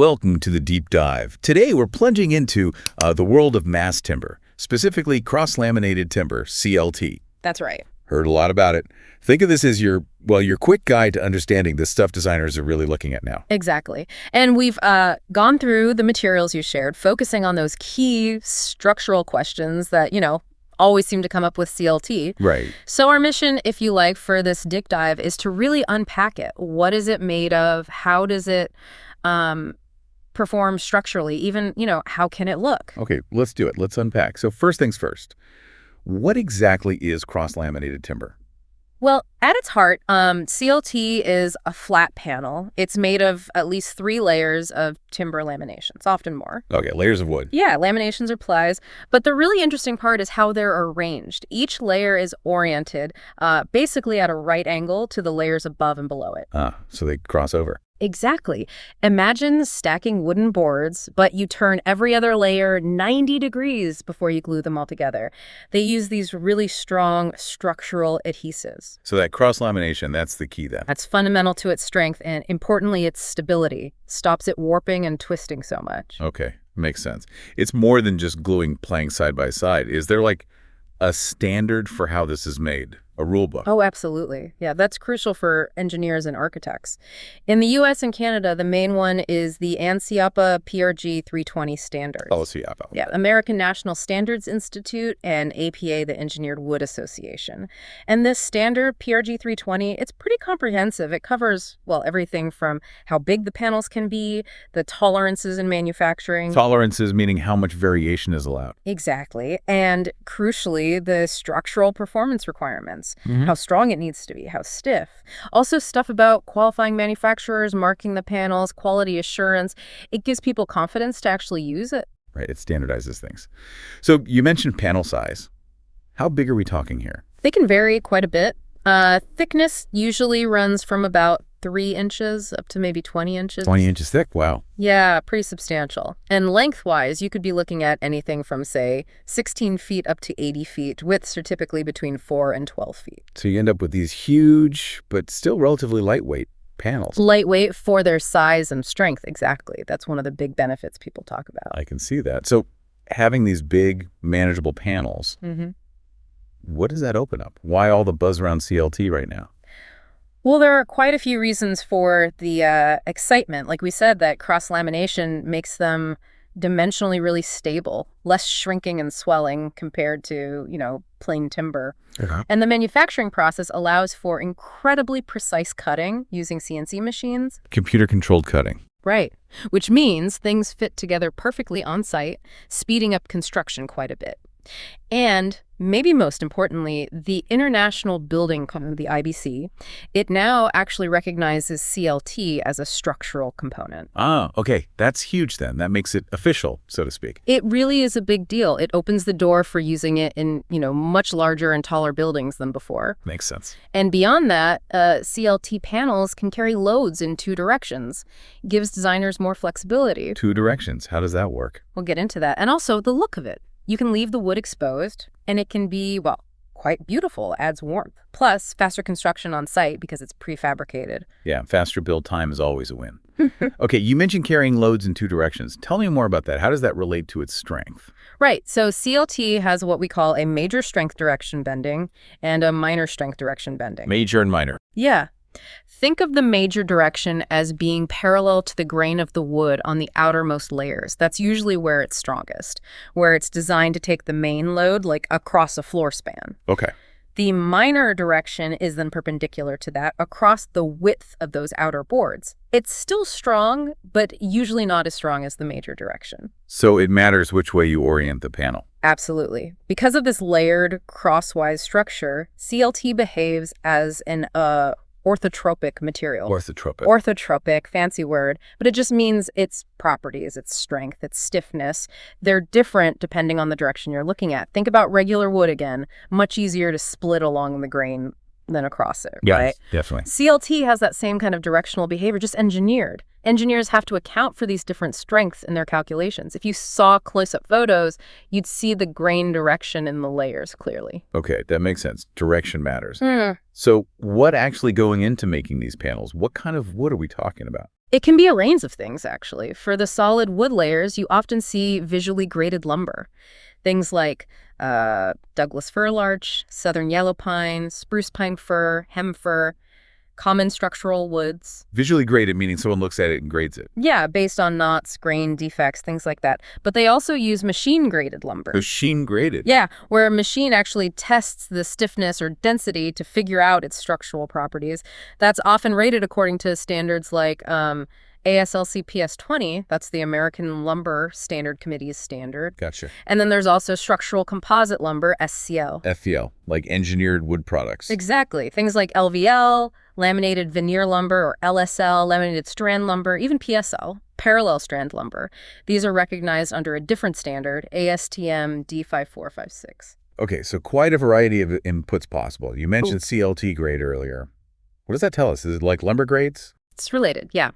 Welcome to the deep dive. Today we're plunging into the world of mass timber, specifically cross-laminated timber, CLT. That's right. Heard a lot about it. Think of this as your quick guide to understanding the stuff designers are really looking at now. Exactly. And we've gone through the materials you shared, focusing on those key structural questions that, always seem to come up with CLT. Right. So our mission, if you like, for this deep dive is to really unpack it. What is it made of? How does it perform structurally? Even, how can it look? Okay, let's do it. Let's unpack. So first things first, what exactly is cross-laminated timber? Well, at its heart, CLT is a flat panel. It's made of at least 3 layers of timber laminations, often more. Okay, layers of wood. Yeah, laminations or plies. But the really interesting part is how they're arranged. Each layer is oriented basically at a right angle to the layers above and below it. So they cross over. Exactly. Imagine stacking wooden boards, but you turn every other layer 90 degrees before you glue them all together. They use these really strong structural adhesives. So that cross-lamination, that's the key then. That's fundamental to its strength and, importantly, its stability. Stops it warping and twisting so much. Okay, makes sense. It's more than just gluing planks side by side. Is there like a standard for how this is made? A rule book? Oh, absolutely. Yeah, that's crucial for engineers and architects. In the U.S. and Canada, the main one is the ANSI PRG 320 standards. Oh, CIAPA. Yeah, American National Standards Institute and APA, the Engineered Wood Association. And this standard, PRG 320, it's pretty comprehensive. It covers, everything from how big the panels can be, the tolerances in manufacturing. Tolerances meaning how much variation is allowed. Exactly. And crucially, the structural performance requirements. How strong it needs to be, how stiff. Also stuff about qualifying manufacturers, marking the panels, quality assurance. It gives people confidence to actually use it. Right, it standardizes things. So you mentioned panel size. How big are we talking here? They can vary quite a bit. Thickness usually runs from about 3 inches up to maybe 20 inches. 20 inches thick? Wow. Yeah, pretty substantial. And lengthwise, you could be looking at anything from, say, 16 feet up to 80 feet. Widths are typically between 4 and 12 feet. So you end up with these huge, but still relatively lightweight panels. Lightweight for their size and strength, exactly. That's one of the big benefits people talk about. I can see that. So having these big, manageable panels, what does that open up? Why all the buzz around CLT right now? Well, there are quite a few reasons for the excitement. Like we said, that cross-lamination makes them dimensionally really stable, less shrinking and swelling compared to, plain timber. And the manufacturing process allows for incredibly precise cutting using CNC machines. Computer-controlled cutting. Right, which means things fit together perfectly on site, speeding up construction quite a bit. And maybe most importantly, the International Building Code, the IBC, it now actually recognizes CLT as a structural component. Ah, okay. That's huge then. That makes it official, so to speak. It really is a big deal. It opens the door for using it in, much larger and taller buildings than before. Makes sense. And beyond that, CLT panels can carry loads in 2 directions. Gives designers more flexibility. 2 directions. How does that work? We'll get into that. And also the look of it. You can leave the wood exposed, and it can be, quite beautiful, adds warmth. Plus, faster construction on site because it's prefabricated. Yeah, faster build time is always a win. Okay, you mentioned carrying loads in 2 directions. Tell me more about that. How does that relate to its strength? Right, so CLT has what we call a major strength direction bending and a minor strength direction bending. Major and minor. Yeah. Think of the major direction as being parallel to the grain of the wood on the outermost layers. That's usually where it's strongest, where it's designed to take the main load, like across a floor span. Okay. The minor direction is then perpendicular to that across the width of those outer boards. It's still strong, but usually not as strong as the major direction. So it matters which way you orient the panel. Absolutely. Because of this layered, crosswise structure, CLT behaves as an orthotropic material. Orthotropic, fancy word, but it just means its properties, its strength, its stiffness. They're different depending on the direction you're looking at. Think about regular wood again. Much easier to split along the grain than across it, right? Definitely. CLT has that same kind of directional behavior, just engineered. Engineers have to account for these different strengths in their calculations. If you saw close-up photos, you'd see the grain direction in the layers clearly. Okay, that makes sense. Direction matters. So what actually going into making these panels? What kind of wood are we talking about? It can be a range of things, actually. For the solid wood layers, you often see visually graded lumber. Things like Douglas fir larch, southern yellow pine, spruce pine fir, hem fir, common structural woods. Visually graded, meaning someone looks at it and grades it. Yeah, based on knots, grain, defects, things like that. But they also use machine-graded lumber. Machine-graded? Yeah, where a machine actually tests the stiffness or density to figure out its structural properties. That's often rated according to standards like ASLC PS20, that's the American Lumber Standard Committee's standard. Gotcha. And then there's also Structural Composite Lumber, SCL. FEL, like engineered wood products. Exactly. Things like LVL, laminated veneer lumber, or LSL, laminated strand lumber, even PSL, parallel strand lumber. These are recognized under a different standard, ASTM D5456. Okay, so quite a variety of inputs possible. You mentioned CLT grade earlier. What does that tell us? Is it like lumber grades? It's related, yeah.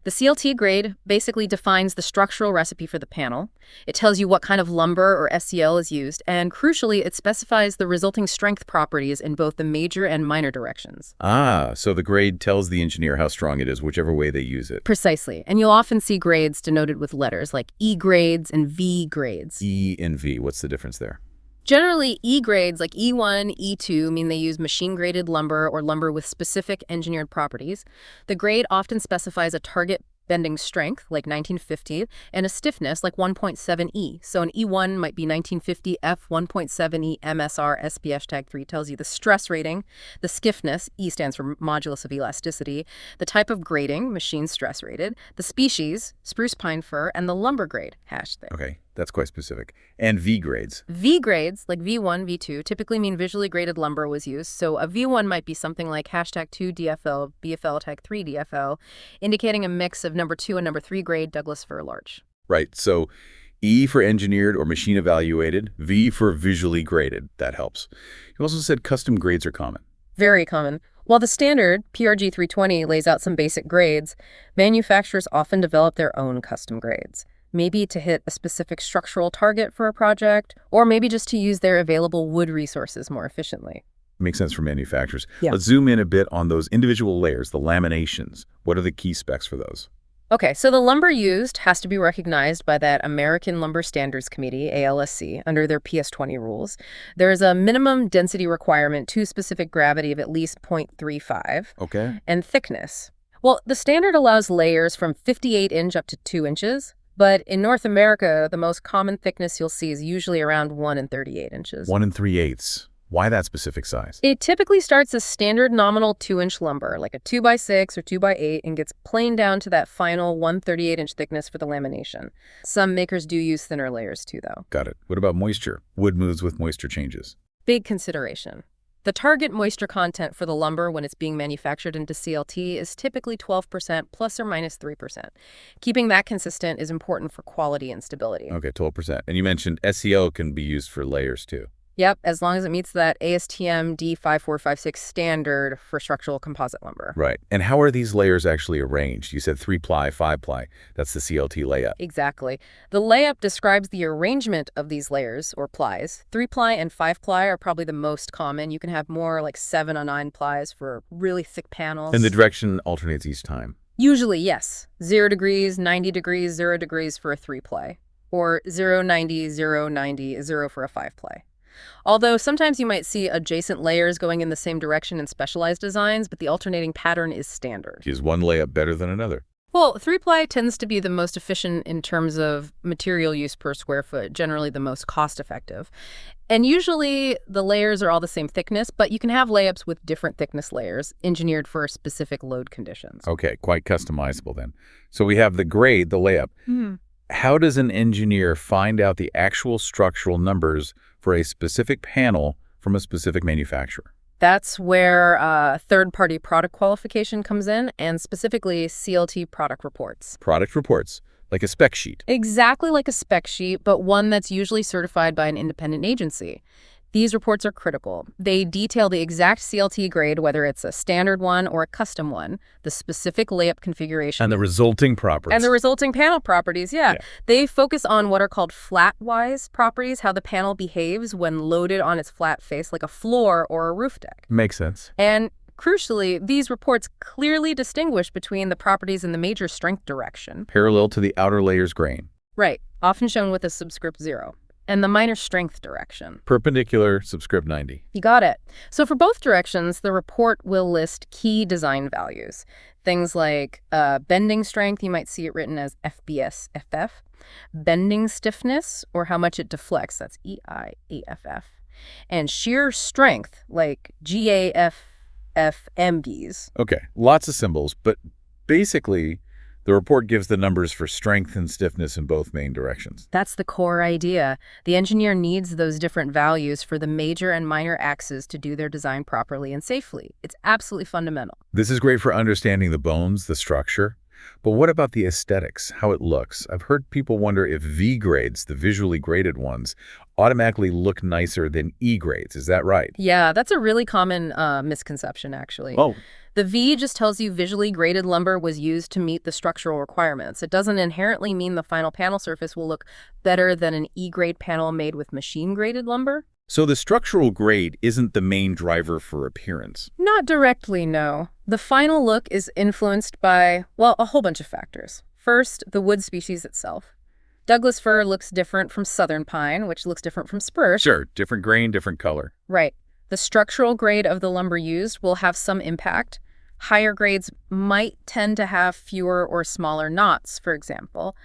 The CLT grade basically defines the structural recipe for the panel. It tells you what kind of lumber or SCL is used, and crucially, it specifies the resulting strength properties in both the major and minor directions. Ah, so the grade tells the engineer how strong it is, whichever way they use it. Precisely. And you'll often see grades denoted with letters like E grades and V grades. E and V, what's the difference there? Generally, E grades like E1, E2 mean they use machine-graded lumber or lumber with specific engineered properties. The grade often specifies a target bending strength, like 1950, and a stiffness, like 1.7E. So an E1 might be 1950 F 1.7E MSR SPF tag 3 tells you the stress rating, the stiffness, E stands for modulus of elasticity, the type of grading, machine stress rated, the species, spruce pine fir, and the lumber grade, hash there. Okay, that's quite specific. And V grades. V grades, like V1, V2, typically mean visually graded lumber was used. So a V1 might be something like hashtag 2 DFL, BFL tag 3 DFL, indicating a mix of number 2 and number 3 grade Douglas fir larch. Right, so E for engineered or machine evaluated, V for visually graded. That helps. You also said custom grades are common. Very common. While the standard, PRG 320, lays out some basic grades, manufacturers often develop their own custom grades. Maybe to hit a specific structural target for a project, or maybe just to use their available wood resources more efficiently. Makes sense for manufacturers. Yeah. Let's zoom in a bit on those individual layers, the laminations. What are the key specs for those? Okay, so the lumber used has to be recognized by that American Lumber Standards Committee, ALSC, under their PS20 rules. There is a minimum density requirement to specific gravity of at least 0.35. Okay. And thickness. Well, the standard allows layers from 58 inch up to 2 inches. But in North America, the most common thickness you'll see is usually around 1 38 inches. 1 3/8. Why that specific size? It typically starts as standard nominal 2-inch lumber, like a 2x6 or 2x8, and gets planed down to that final 1 38-inch thickness for the lamination. Some makers do use thinner layers too, though. Got it. What about moisture? Wood moves with moisture changes. Big consideration. The target moisture content for the lumber when it's being manufactured into CLT is typically 12% plus or minus 3%. Keeping that consistent is important for quality and stability. Okay, 12%. And you mentioned SEO can be used for layers too. Yep, as long as it meets that ASTM D5456 standard for structural composite lumber. Right. And how are these layers actually arranged? You said 3-ply, 5-ply. That's the CLT layup. Exactly. The layup describes the arrangement of these layers, or plies. 3-ply and 5-ply are probably the most common. You can have more like 7 or 9 plies for really thick panels. And the direction alternates each time? Usually, yes. 0 degrees, 90 degrees, 0 degrees for a 3-ply. Or 0, 90, 0, 90, 0 for a 5-ply. Although sometimes you might see adjacent layers going in the same direction in specialized designs, but the alternating pattern is standard. Is one layup better than another? Well, 3-ply tends to be the most efficient in terms of material use per square foot, generally the most cost-effective. And usually the layers are all the same thickness, but you can have layups with different thickness layers, engineered for specific load conditions. Okay, quite customizable then. So we have the grade, the layup. How does an engineer find out the actual structural numbers for a specific panel from a specific manufacturer? That's where third-party product qualification comes in, and specifically CLT product reports. Product reports, like a spec sheet. Exactly like a spec sheet, but one that's usually certified by an independent agency. These reports are critical. They detail the exact CLT grade, whether it's a standard one or a custom one, the specific layup configuration. And the resulting properties. And the resulting panel properties, yeah. They focus on what are called flat-wise properties, how the panel behaves when loaded on its flat face, like a floor or a roof deck. Makes sense. And Crucially, these reports clearly distinguish between the properties in the major strength direction. Parallel to the outer layer's grain. Right, often shown with a subscript 0. And the minor strength direction. Perpendicular, subscript 90. You got it. So for both directions, the report will list key design values. Things like bending strength, you might see it written as FBS, FF. Bending stiffness, or how much it deflects, that's EIAFF. And shear strength, like GAFFMBs. Okay, lots of symbols, but basically, the report gives the numbers for strength and stiffness in both main directions. That's the core idea. The engineer needs those different values for the major and minor axes to do their design properly and safely. It's absolutely fundamental. This is great for understanding the bones, the structure. But what about the aesthetics, how it looks? I've heard people wonder if V grades, the visually graded ones, automatically look nicer than E grades. Is that right? Yeah, that's a really common misconception, actually. Oh. The V just tells you visually graded lumber was used to meet the structural requirements. It doesn't inherently mean the final panel surface will look better than an E-grade panel made with machine-graded lumber. So the structural grade isn't the main driver for appearance? Not directly, no. The final look is influenced by, well, a whole bunch of factors. First, the wood species itself. Douglas fir looks different from southern pine, which looks different from spruce. Sure, different grain, different color. Right. The structural grade of the lumber used will have some impact. Higher grades might tend to have fewer or smaller knots, for example,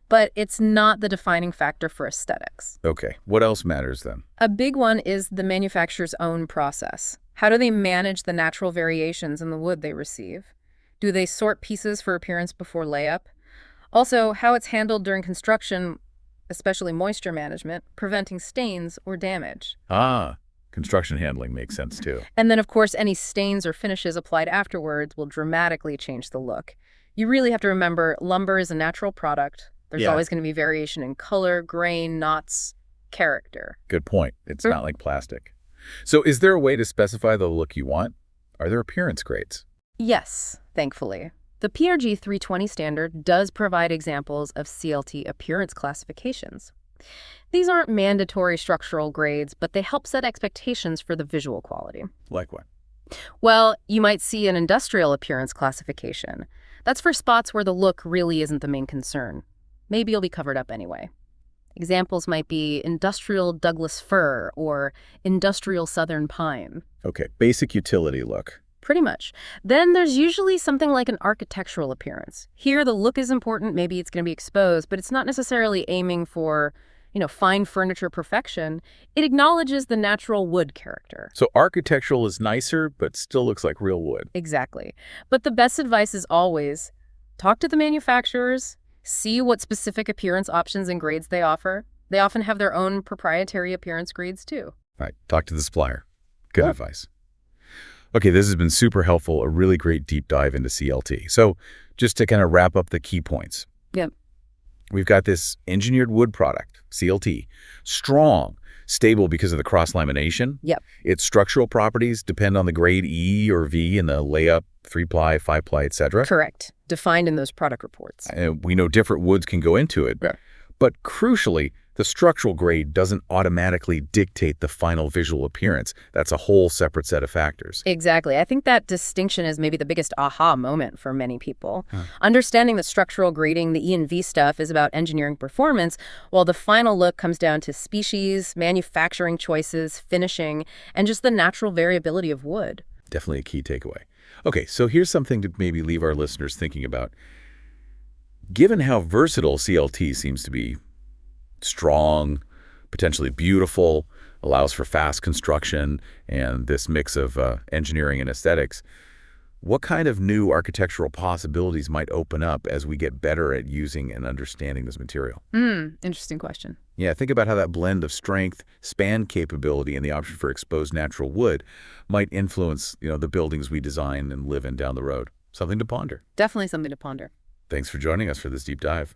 but it's not the defining factor for aesthetics. Okay, what else matters then? A big one is the manufacturer's own process. How do they manage the natural variations in the wood they receive? Do they sort pieces for appearance before layup? Also, how it's handled during construction, especially moisture management, preventing stains or damage. Construction handling makes sense too. And then, of course, any stains or finishes applied afterwards will dramatically change the look. You really have to remember, lumber is a natural product. There's always going to be variation in color, grain, knots, character. Good point. It's not like plastic. So is there a way to specify the look you want? Are there appearance grades? Yes, thankfully. The PRG 320 standard does provide examples of CLT appearance classifications. These aren't mandatory structural grades, but they help set expectations for the visual quality. Like what? Well, you might see an industrial appearance classification. That's for spots where the look really isn't the main concern. Maybe you'll be covered up anyway. Examples might be industrial Douglas fir or industrial southern pine. Okay, basic utility look. Pretty much. Then there's usually something like an architectural appearance. Here, the look is important. Maybe it's going to be exposed, but it's not necessarily aiming for, fine furniture perfection. It acknowledges the natural wood character. So architectural is nicer, but still looks like real wood. Exactly. But the best advice is always talk to the manufacturers, see what specific appearance options and grades they offer. They often have their own proprietary appearance grades, too. Right. Talk to the supplier. Good advice. Okay, this has been super helpful, a really great deep dive into CLT. So just to kind of wrap up the key points. Yep. We've got this engineered wood product, CLT, strong, stable because of the cross-lamination. Yep. Its structural properties depend on the grade E or V in the layup, 3-ply, 5-ply, etc. Correct. Defined in those product reports. We know different woods can go into it. Yeah. But crucially, the structural grade doesn't automatically dictate the final visual appearance. That's a whole separate set of factors. Exactly. I think that distinction is maybe the biggest aha moment for many people. Understanding that structural grading, the E and V stuff, is about engineering performance, while the final look comes down to species, manufacturing choices, finishing, and just the natural variability of wood. Definitely a key takeaway. Okay, so here's something to maybe leave our listeners thinking about. Given how versatile CLT seems to be, strong, potentially beautiful, allows for fast construction, and this mix of engineering and aesthetics, what kind of new architectural possibilities might open up as we get better at using and understanding this material? Interesting question. Yeah, think about how that blend of strength, span capability, and the option for exposed natural wood might influence, the buildings we design and live in down the road. Something to ponder. Definitely something to ponder. Thanks for joining us for this deep dive.